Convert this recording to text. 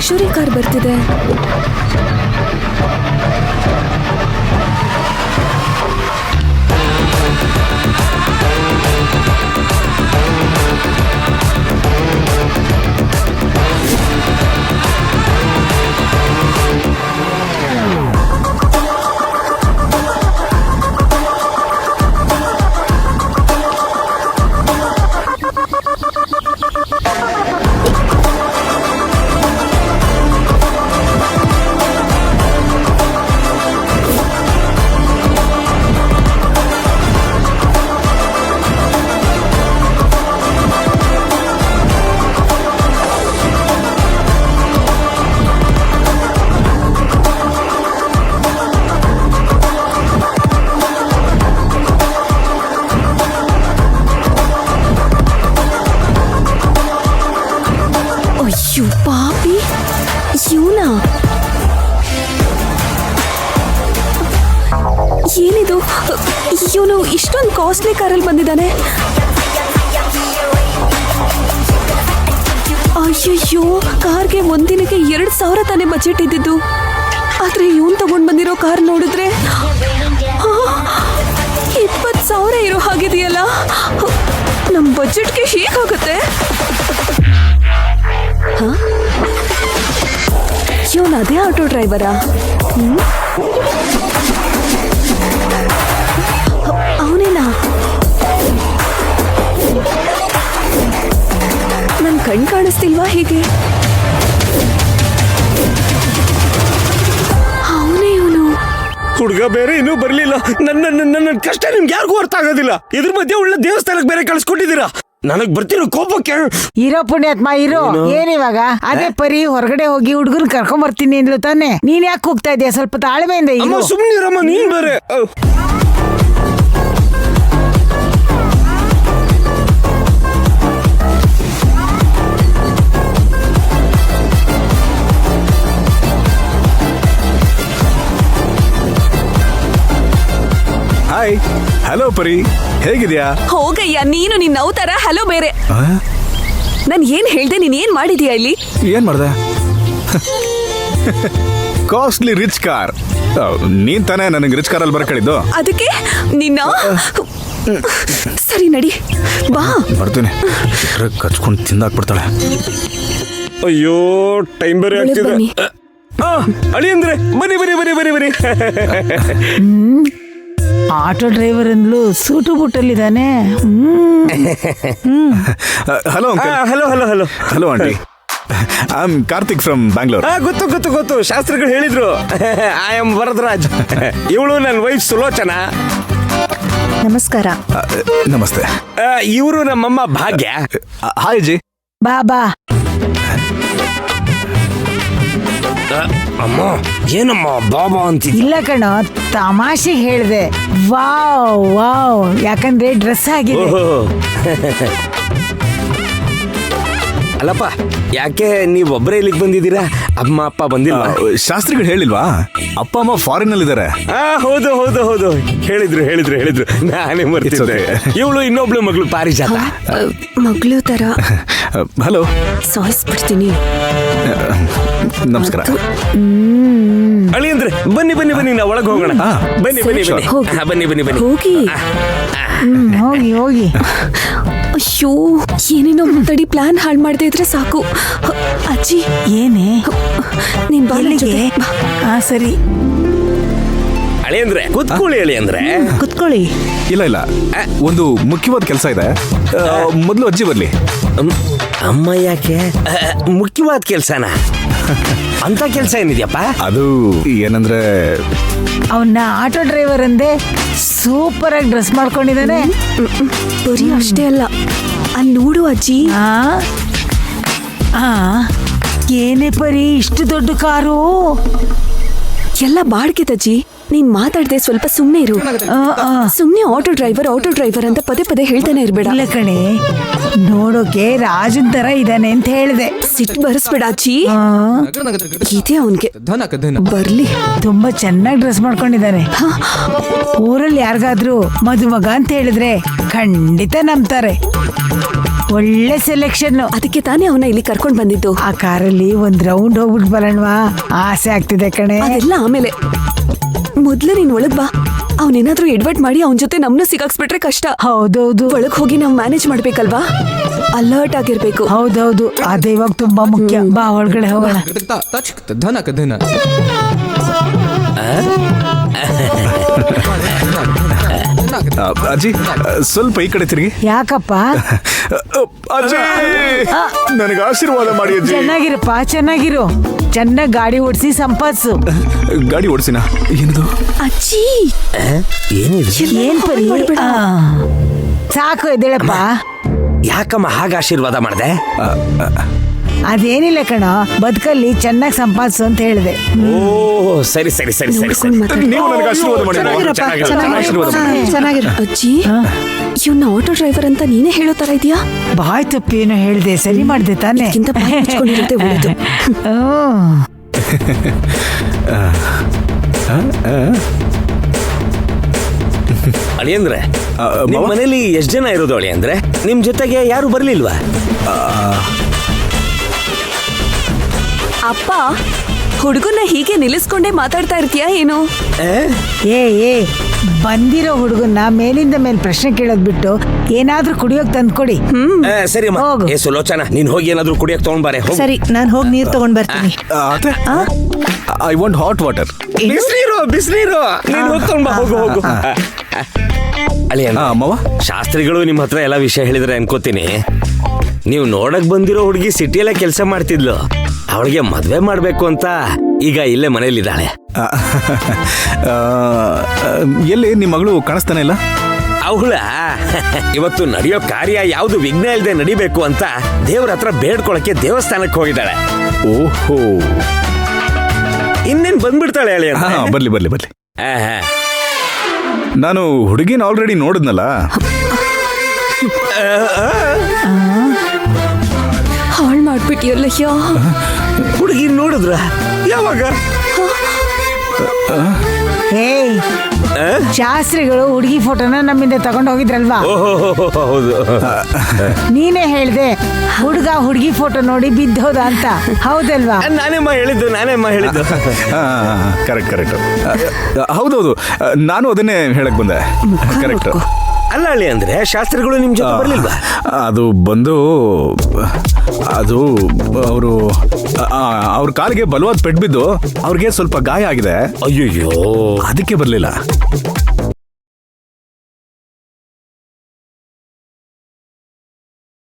ಲಕ್ಷರಿ car ಬರ್ತಿದೆ. ಅಯ್ಯೋ ಪಾಪಿ, ಇವನಾ? ಏನಿದು? ಇವನು ಇಷ್ಟೊಂದು ಕಾಸ್ಟ್ಲಿ ಕಾರಲ್ಲಿ ಬಂದಿದ್ದಾನೆ. ಅಯ್ಯಯ್ಯೋ, ಕಾರ್ಗೆ ಒಂದಿನಕ್ಕೆ 2,000 ತಾನೇ ಬಜೆಟ್ ಇದ್ದಿದ್ದು. ಆದ್ರೆ ಇವನ್ ತಗೊಂಡ್ ಬಂದಿರೋ ಕಾರ್ ನೋಡಿದ್ರೆ 20,000 ಇರೋ ಹಾಗಿದೆಯಲ್ಲ. ನಮ್ ಬಜೆಟ್ಗೆ ಹೇಗಾಗುತ್ತೆ? ಇವನ್ ಅದೇ ಆಟೋ ಡ್ರೈವರಾ? ಅವನೇನಾ? ನನ್ ಕಣ್ ಕಾಣಿಸ್ತಿಲ್ವಾ ಹೇಗೆ? ಅವನೇ ಇವನು. ಹುಡುಗ ಬೇರೆ ಇನ್ನೂ ಬರ್ಲಿಲ್ಲ. ನನ್ನ ಕಷ್ಟ ನಿಮ್ಗೆ ಯಾರಿಗೂ ಅರ್ಥ ಆಗೋದಿಲ್ಲ. ಇದ್ರ ಮಧ್ಯೆ ಉಳ್ಳ ದೇವಸ್ಥಾನಕ್ಕೆ ಬೇರೆ ಕಳ್ಸ್ಕೊಟ್ಟಿದ್ದೀರಾ. ನನಗ್ ಬರ್ತಿರೋ ಕೋಪಕ್ಕೆ. ಇರೋ ಪುಣ್ಯಾತ್ಮ ಇರೋ. ಏನಿವಾಗ ಅದೇ ಪರಿ ಹೊರಗಡೆ ಹೋಗಿ ಹುಡುಗನ್ ಕರ್ಕೊಂಡ್ ಬರ್ತೀನಿ ಅಂದ್ಲು ತಾನೆ. ನೀನ್ ಯಾಕೆ ಹೋಗ್ತಾ ಇದೆಯಾ? ಸ್ವಲ್ಪ ತಾಳ್ಮೆಯಿಂದ ಇರು. ಸುಮ್ನಿರಮ್ಮ, ನೀನ್ ಬೇರೆ. ಹಾಯ್, ಹಲೋ ಪರಿ, ಹೇಗಿದ್ಯಾ? ಹೋಗಯ್ಯ ನೀನು. ನಿನ್ನ ಅವತಾರ ಹಲೋ ಬೇರೆ. ನಾನು ಏನ್ ಹೇಳ್ದೆ? ನೀನ್ ಏನ್ ಮಾಡಿದ್ಯಾ ಇಲ್ಲಿ? ಏನ್ ಮಾಡ್ದೆ? Costly rich car. ನೀನ್ ತಾನೇ ನನಗೆ ರಿಚ್ ಕಾರಲ್ಲಿ ಬರ್ಕಳಿದ್ದು. ಅದಕ್ಕೆ ನಿನ್ನ ಸರಿ ನಡಿ ಬಾ. ಬರ್ತೀನಿ. ಕಚ್ಕೊಂಡು ತಿಂದಾಕ್ಬಿಡ್ತಾಳೆ. ಅಯ್ಯೋ, ಟೈಮ್ ಬೇರೆ ಆಗ್ತಿದೆ. ಅಳಿ ಅಂದ್ರೆ ಬನ್ನಿ ಬನ್ನಿ ಬನ್ನಿ ಬನ್ನಿ ಬನ್ನಿ. ಆಟೋ ಡ್ರೈವರ್ ಅಂದ್ಲು, ಸೂಟು ಬುಟ್ಟಲ್ಲಿದ್ದಾನೆ. Hello hello hello hello hello aunty. I am Karthik from Bangalore. ಗೊತ್ತು ಗೊತ್ತು ಗೊತ್ತು, ಶಾಸ್ತ್ರಿಗಳು ಹೇಳಿದ್ರು. I am Varadaraj. ಇವಳು ನನ್ನ ವೈಫ್ ಸುಲೋಚನಾ. ನಮಸ್ಕಾರ. ನಮಸ್ತೆ. ಇವರು ನಮ್ಮಮ್ಮ ಭಾಗ್ಯ. ಹಾಯ್ ಜಿ. ಬಾಬಾ. ಅಮ್ಮ ಏನಮ್ಮ ಬಾಬಾ ಅಂತಿದ್ದ? ಇಲ್ಲ ಕಣೋ, ತಮಾಷೆ ಹೇಳ್ದೆ. ವಾವ್ ವಾವ್, ಯಾಕಂದ್ರೆ ಡ್ರೆಸ್ ಆಗಿದೆ. ಅಲ್ಲಪ್ಪ, ಯಾಕೆ ನೀವೊಬ್ಬರೇ ಇಲ್ಲಿಗೆ ಬಂದಿದ್ದೀರಾ? ಅಮ್ಮ ಅಪ್ಪ ಬಂದಿಲ್ಲ? ಶಾಸ್ತ್ರಿಗಳು ಹೇಳಿಲ್ವಾ? ಅಪ್ಪ ಅಮ್ಮ ಫಾರಿನ್ ಅಲ್ಲಿ ಇದಾರೆ. ಹೌದು ಹೌದು ಹೌದು, ಹೇಳಿದ್ರು ಹೇಳಿದ್ರು ಹೇಳಿದ್ರು. ನಾನೇ ಮರ್ತಿದ್ದೆ. ಇವಳು ಇನ್ನೊಬ್ಳು ಮಗಳು ಪಾರಿಜಾತ. ಮಗಳು ತರ. ಹಲೋ. ಸಾಯಿಸ್ಬಿಡ್ತೀನಿ. ನಮಸ್ಕಾರ. ಅಳಿ ಅಂದ್ರೆ ಬನ್ನಿ ಬನ್ನಿ ಬನ್ನಿ, ನಾವು ಒಳಗೆ ಹೋಗೋಣ. ಬನ್ನಿ ಬನ್ನಿ ಬನ್ನಿ ಬನ್ನಿ ಬನ್ನಿ ಬನ್ನಿ. ಹೋಗಿ ಹೋಗಿ ಹೋಗಿ. ಅಯ್ಯೋ, ಏನೇನೋ ತಡಿ ಪ್ಲಾನ್ ಹಾಳು ಮಾಡದೇ ಇದ್ರೆ ಸಾಕು. ಅಜ್ಜಿ ಏನೇ ನೀನ್ ಬಾಲಿಗೆ? ಸರಿ. ಅಳಿ ಅಂದ್ರೆ ಕುತ್ಕೊಳ್ಳಿ. ಅಳಿ ಅಂದ್ರೆ ಕುತ್ಕೊಳ್ಳಿ. ಇಲ್ಲ ಇಲ್ಲ, ಒಂದು ಮುಖ್ಯವಾದ ಕೆಲಸ ಇದೆ. ಮೊದಲು ಅಜ್ಜಿ ಬರ್ಲಿ. ಅಮ್ಮ ಯಾಕೆ? ಮುಖ್ಯವಾದ ಕೆಲ್ಸನ? ಅಂತ ಕೆಲ್ಸ ಏನಿದೆಯಪ್ಪ? ಅದು ಏನಂದ್ರೆ, ಅವನ್ನ ಆಟೋ ಡ್ರೈವರ್ ಅಂದೆ, ಸೂಪರ್ ಆಗಿ ಡ್ರೆಸ್ ಮಾಡ್ಕೊಂಡಿದ್ದಾನೆ. ಬರೀ ಅಷ್ಟೇ ಅಲ್ಲ, ಅಲ್ಲಿ ನೋಡು ಅಜ್ಜಿ. ಏನೇ ಪರಿ, ಇಷ್ಟು ದೊಡ್ಡ ಕಾರು? ಎಲ್ಲ ಬಾಡ್ಗೆದಜ್ಜಿ. ನೀನ್ ಮಾತಾಡ್ದೆ ಸ್ವಲ್ಪ ಸುಮ್ನೆ ಇರು. ಸುಮ್ನೆ ಆಟೋ ಡ್ರೈವರ್ ಅಂತ ಪದೇ ಪದೇ ಹೇಳ್ತಾನೆ ಇರ್ಬೇಡ. ಇಲ್ಲ ಕಣೆ, ನೋಡೋಕೆ ರಾಜನ್ ತರ ಇದ್ದಾನೆ ಅಂತ ಹೇಳಿದೆ. ಸಿಟ್ಟು ಬರಿಸ್ಬೇಡ ಅಜ್ಜಿ. ಇದೆ ಅವನ್ಗೆ, ಬರ್ಲಿ. ತುಂಬಾ ಚೆನ್ನಾಗಿ ಡ್ರೆಸ್ ಮಾಡ್ಕೊಂಡಿದ್ದಾನೆ. ಊರಲ್ಲಿ ಯಾರಿಗಾದ್ರೂ ಮದುಮಗ ಅಂತ ಹೇಳಿದ್ರೆ ಖಂಡಿತ ನಂಬ್ತಾರೆ. ಒಳ್ಳೆ ಸೆಲೆಕ್ಷನ್. ಅದಕ್ಕೆ ತಾನೇ ಅವನ ಇಲ್ಲಿ ಕರ್ಕೊಂಡ್ ಬಂದಿದ್ದು. ಆ ಕಾರಲ್ಲಿ ಒಂದ್ ರೌಂಡ್ ಹೋಗ್ಬಿಟ್ಟು ಬರೋಣವಾ? ಆಸೆ ಆಗ್ತಿದೆ ಕಣೆ. ಅದೆಲ್ಲ ಆಮೇಲೆ, ಮೊದ್ಲು ನೀನ್ ಒಳಗ್ ಬಾ. ಅವನೇನಾದ್ರೂ ಎಡ್ವರ್ಟ್ ಮಾಡಿ ಅವನ ಜೊತೆ ನಮ್ನ ಸಿಗಾಕ್ಸ್ಬಿಟ್ರೆ ಕಷ್ಟ. ಹೌದೌದು ಒಳಗ್ ಹೋಗಿ ನಾವ್ ಮ್ಯಾನೇಜ್ ಮಾಡ್ಬೇಕಲ್ವಾ? ಅಲರ್ಟ್ ಆಗಿರ್ಬೇಕು. ಹೌದೌದು, ಅದೇ ಇವಾಗ ತುಂಬಾ ಮುಖ್ಯ. ಬಾ ಒಳಗಡೆ ಹೋಗೋಣ. ಅಜ್ಜಿ ಸ್ವಲ್ಪ ಈ ಕಡೆ ತಿರುಗಿ. ಯಾಕಪ್ಪ? ಅಜ್ಜಿ ನನಗೆ ಆಶೀರ್ವಾದ ಮಾಡಿ ಅಜ್ಜಿ. ಚೆನ್ನಾಗಿರಪ್ಪ, ಚೆನ್ನಾಗಿರು. ಚೆನ್ನಾಗಿ ಗಾಡಿ ಓಡಿಸಿ ಸಂಪಾದಿಸು. ಗಾಡಿ ಓಡಿಸಿನ ಏನದು? ಅಜ್ಜಿ ಏನ್ ಪರಿ? ಸಾಕು ಎದ್ದೇಳಪ್ಪ. ಯಾಕಮ್ಮ ಹಾಗೆ ಆಶೀರ್ವಾದ ಮಾಡ್ದೆ? ಅದೇನಿಲ್ಲ ಕಣ, ಬದುಕಲ್ಲಿ ಚೆನ್ನಾಗಿ ಸಂಪಾದಿಸು ಅಂತ ಹೇಳಿದೆ. ಓ ಸರಿ ಸರಿ ಸರಿ ಸರಿ ಸರಿ. ನೀವು ನನಗೆ ಆಶೀರ್ವಾದ ಮಾಡಿ. ಆಶೀರ್ವಾದ ಮಾಡಿ. ಚೆನ್ನಾಗಿರು. ಅಜ್ಜಿ, ಇವ್ನ ಆಟೋ ಡ್ರೈವರ್ ಅಂತ ನೀನೇ ಹೇಳೋ ತರ ಇದೆಯಾ? ಬಾಯ್ ತಪ್ಪೇನೋ ಹೇಳ್ದೆ, ಸರಿ ಮಾಡ್ದೆ ತಾನೆ? ಇದಕ್ಕಿಂತ ಬಾಯ್ ಮುಚ್ಕೊಂಡಿರೋದೇ ಒಳ್ಳೇದು. ಅಳಿಯಂದ್ರೆ ನಿಮ್ ಮನೇಲಿ ಎಷ್ಟ್ ಜನ ಇರೋದು ಅಳಿಯಂದ್ರೆ? ನಿಮ್ ಜೊತೆಗೆ ಯಾರು ಬರ್ಲಿಲ್ವಾ? ಅಪ್ಪ, ಹುಡುಗನ ಹೀಗೆ ನಿಲ್ಲಿಸ್ಕೊಂಡೇ ಮಾತಾಡ್ತಾ ಇರ್ತೀಯಾ ಏನು? ಏ ಬಂದಿರೋ ಹುಡುಗನ್ನ ಮೇಲಿಂದ ಮೇಲೆ ಪ್ರಶ್ನೆ ಕೇಳೋದ್ ಬಿಟ್ಟು ಏನಾದ್ರೂ ಕುಡಿಯೋಕ್ ತಂದ್ಕೊಡಿ. ಸರಿ ಅಮ್ಮ. ಹೋಗು. ಏ ಸುಲೋಚನ, ನೀನ್ ಹೋಗಿ ಏನಾದ್ರೂ ಕುಡಿಯಕ್ ತಗೊಂಡ್ ಬಾರೆ. ಸರಿ, ನಾನ್ ಹೋಗಿ ನೀರ್ ತಗೊಂಡ್ ಬರ್ತೀನಿ. I want hot water. ಬಿಸಿನೀರು ಬಿಸಿನೀರು, ನೀನ್ ಹೋಗಿ ತಗೊಂಡ್ ಬಾ. ಹೋಗು ಹೋಗು. ಅಮ್ಮವ, ಶಾಸ್ತ್ರಿಗಳು ನಿಮ್ ಹತ್ರ ಎಲ್ಲ ವಿಷಯ ಹೇಳಿದ್ರೆ ಅನ್ಕೋತೀನಿ. ನೀವು ನೋಡಕ್ ಬಂದಿರೋ ಹುಡುಗಿ ಸಿಟಿಯಲ್ಲೇ ಕೆಲಸ ಮಾಡ್ತಿದ್ಲು. ಅವಳಿಗೆ ಮದ್ವೆ ಮಾಡ್ಬೇಕು ಅಂತ ಈಗ ಇಲ್ಲೇ ಮನೇಲಿದ್ದಾಳೆ. ಎಲ್ಲಿ ನಿಮ್ ಮಗಳು ಕಾಣಿಸ್ತಾನೆ ಇಲ್ಲ? ಅವಳ ಇವತ್ತು ನಡೆಯೋ ಕಾರ್ಯ ಯಾವ್ದು ವಿಘ್ನ ಇಲ್ಲದೆ ನಡಿಬೇಕು ಅಂತ ದೇವ್ರ ಹತ್ರ ಬೇಡ್ಕೊಳಕ್ಕೆ ದೇವಸ್ಥಾನಕ್ಕೆ ಹೋಗಿದ್ದಾಳೆ. ಓಹೋ, ಇನ್ನೇನ್ ಬಂದ್ಬಿಡ್ತಾಳೆ ಹೇಳಿ. ಬರ್ಲಿ ಬರ್ಲಿ ಬರ್ಲಿ. ನಾನು ಹುಡುಗಿನ ಆಲ್ರೆಡಿ ನೋಡಿದ್ನಲ್ಲ. ಹಾಳ್ ಮಾಡ್ಬಿಟ್ಟಿಯಲ್ಲಯ್ಯ. ಹುಡುಗಿ ನೋಡಿದ್ರ? ಯಾವಾಗ? ಏಯ್, ಶಾಸ್ತ್ರಿಗಳು ಹುಡುಗಿ ಫೋಟೋನ ನಮ್ಮಿಂದ ತಗೊಂಡ್ ಹೋಗಿದ್ರಲ್ವಾ? ಹೌದು. ನೀನೇ ಹೇಳ್ದೆ ಹುಡುಗಿ ಫೋಟೋ ನೋಡಿ ಬಿದ್ದೋದ ಅಂತ, ಹೌದಲ್ವಾ? ನಾನೇಮ್ಮ ಹೇಳಿದ್ದು. Correct correct. ಹೌದೌದು, ನಾನು ಅದನ್ನೇ ಹೇಳಕ್ ಬಂದೆ. ಕರೆಕ್ಟ್. ಅಲ್ಲ ಅಳಿ ಅಂದ್ರೆ ಶಾಸ್ತ್ರಿಗಳು ನಿಮ್ ಜೊತೆ ಬರ್ಲಿಲ್ವಾ? ಅದು ಬಂದು ಅವ್ರ ಕಾಲಿಗೆ ಬಲವಾದ ಪೆಟ್ಟು ಬಿದ್ದು ಅವ್ರಿಗೆ ಸ್ವಲ್ಪ ಗಾಯ ಆಗಿದೆ. ಅಯ್ಯಯ್ಯೋ, ಅದಕ್ಕೆ ಬರ್ಲಿಲ್ಲ.